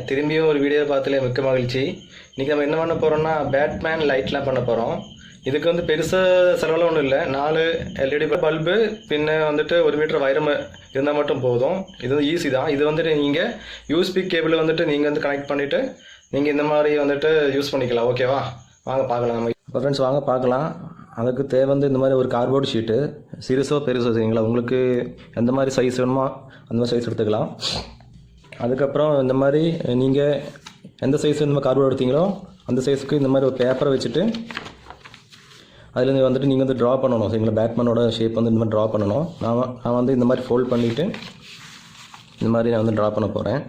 திரும்பியும் ஒரு வீடியோ பார்த்துல மிக்க மகிழ்ச்சி. இன்றைக்கி நம்ம என்ன பண்ண போகிறோம்னா பேட்மேன் லைட்லாம் பண்ண போகிறோம். இதுக்கு வந்து பெருசாக செலவெல்லாம் ஒன்றும் இல்லை. 4 LED பல்பு பின்ன வந்துட்டு 1 மீட்டர் வயரம் இருந்தால் மட்டும் போதும். இது வந்து ஈஸி தான். இது வந்துட்டு நீங்கள் யூஎஸ்பி கேபிள் வந்துட்டு நீங்கள் வந்து கனெக்ட் பண்ணிவிட்டு நீங்கள் இந்த மாதிரி வந்துட்டு யூஸ் பண்ணிக்கலாம். ஓகேவா, வாங்க பார்க்கலாம். நம்ம இப்போ ஃப்ரெண்ட்ஸ் வாங்க பார்க்கலாம். அதுக்கு தேவை வந்து இந்த மாதிரி ஒரு கார்ட்போர்டு ஷீட்டு, சிறுசோ பெருசோ சரிங்களா, உங்களுக்கு எந்த மாதிரி சைஸ் வேணுமோ அந்த மாதிரி சைஸ் எடுத்துக்கலாம். அதுக்கப்புறம் இந்த மாதிரி நீங்கள் எந்த சைஸ் இந்த மாதிரி கார்ட்போர்டு எடுத்தீங்களோ அந்த சைஸுக்கு இந்த மாதிரி ஒரு பேப்பரை வச்சுட்டு அதுலேருந்து வந்துட்டு நீங்கள் வந்து ட்ரா பண்ணணும் சரிங்களா. பேட்மேனோட ஷேப் வந்து இந்த மாதிரி ட்ரா பண்ணணும். நான் வந்து இந்த மாதிரி ஃபோல்ட் பண்ணிவிட்டு இந்த மாதிரி நான் வந்து ட்ரா பண்ண போகிறேன்.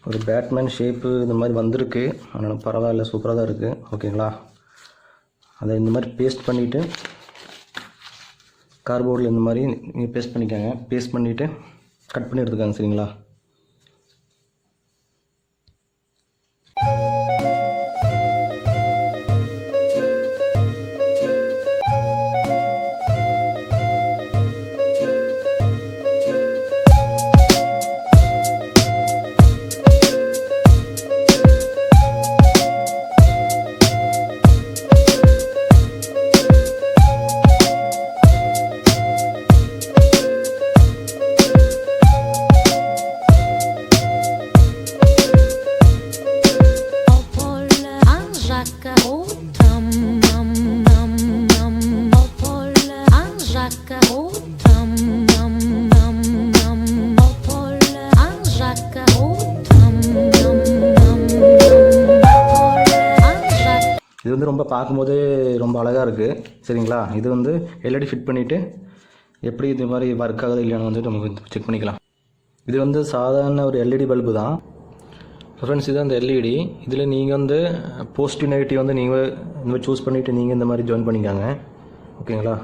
ஒரு பேட்மேன் ஷேப்பு இந்த மாதிரி வந்திருக்கு. அதனால் பரவாயில்ல, சூப்பராக தான் இருக்குது. ஓகேங்களா, அதை இந்த மாதிரி பேஸ்ட் பண்ணிவிட்டு கார்ட்போர்டில் இந்த மாதிரி நீங்கள் பேஸ்ட் பண்ணிக்கோங்க. பேஸ்ட் பண்ணிவிட்டு கட் பண்ணி எடுத்துக்காங்க சரிங்களா. இது வந்து ரொம்ப பார்க்கும்போதே ரொம்ப அழகாக இருக்குது சரிங்களா. இது வந்து எல்இடி ஃபிட் பண்ணிவிட்டு எப்படி இது மாதிரி ஒர்க் ஆகுது இல்லையானு வந்து நம்ம செக் பண்ணிக்கலாம். இது வந்து சாதாரண ஒரு எல்இடி பல்பு தான் ஃப்ரெண்ட்ஸ். இது அந்த எல்இடி. இதில் நீங்கள் வந்து பாசிட்டிவ் நெகட்டிவ் வந்து நீங்கள் இந்த மாதிரி சூஸ் பண்ணிவிட்டு நீங்கள் இந்த மாதிரி ஜாயின் பண்ணிக்காங்க. ஓகேங்களா.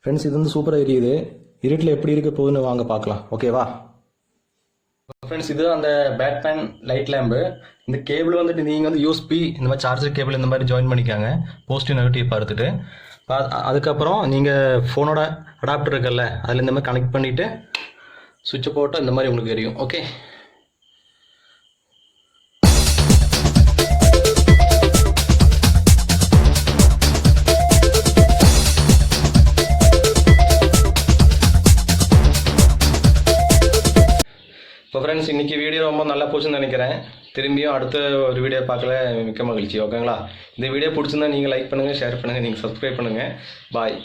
ஃப்ரெண்ட்ஸ் இது வந்து சூப்பராக எரியுது. இருட்டில் எப்படி இருக்க போகுதுன்னு வாங்க பார்க்கலாம். ஓகேவா ஃப்ரெண்ட்ஸ், இது அந்த பேட்மேன் லைட் லேம்பு. இந்த கேபிள் வந்துட்டு நீங்கள் வந்து யூஎஸ்பி இந்த மாதிரி சார்ஜர் கேபிள் இந்த மாதிரி ஜாயின் பண்ணிக்காங்க. பாசிட்டிவ் நெகட்டிவ் பார்த்துட்டு அதுக்கப்புறம் நீங்கள் ஃபோனோட அடாப்டர் இருக்குல்ல அதில் இந்த மாதிரி கனெக்ட் பண்ணிவிட்டு சுவிட்சை போட்டால் இந்த மாதிரி உங்களுக்கு எரியும். ஓகே, இப்போ ஃப்ரெண்ட்ஸ் இன்றைக்கி வீடியோ ரொம்ப நல்லா போச்சுன்னு நினைக்கிறேன். திரும்பியும் அடுத்த ஒரு வீடியோ பார்க்கல மிக்க மகிழ்ச்சி. ஓகேங்களா, இந்த வீடியோ பிடிச்சிருந்தா நீங்கள் லைக் பண்ணுங்கள், ஷேர் பண்ணுங்கள், நீங்கள் சப்ஸ்கிரைப் பண்ணுங்கள். பாய்.